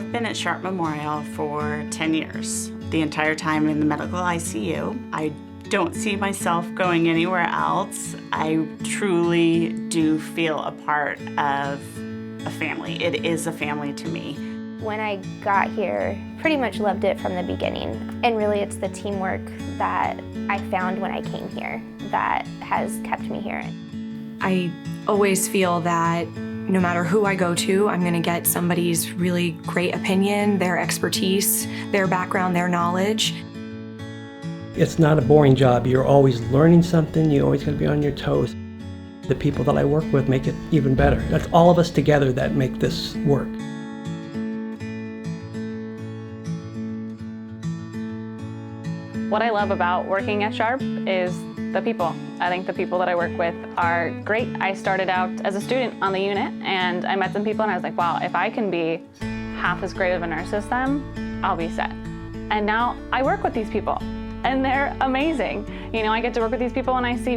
I've been at Sharp Memorial for 10 years, the entire time in the medical ICU. I don't see myself going anywhere else. I truly do feel a part of a family. It is a family to me. When I got here, pretty much loved it from the beginning. And really it's the teamwork that I found when I came here that has kept me here. I always feel that no matter who I go to, I'm going to get somebody's really great opinion, their expertise, their background, their knowledge. It's not a boring job. You're always learning something. You're always going to be on your toes. The people that I work with make it even better. That's all of us together that make this work. What I love about working at Sharp is the people. I think the people that I work with are great. I started out as a student on the unit and I met some people and I was like, wow, if I can be half as great of a nurse as them, I'll be set. And now I work with these people and they're amazing. You know, I get to work with these people and I see,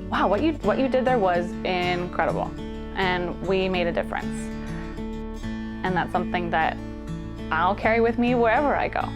wow, what you did there was incredible. And we made a difference. And that's something that I'll carry with me wherever I go.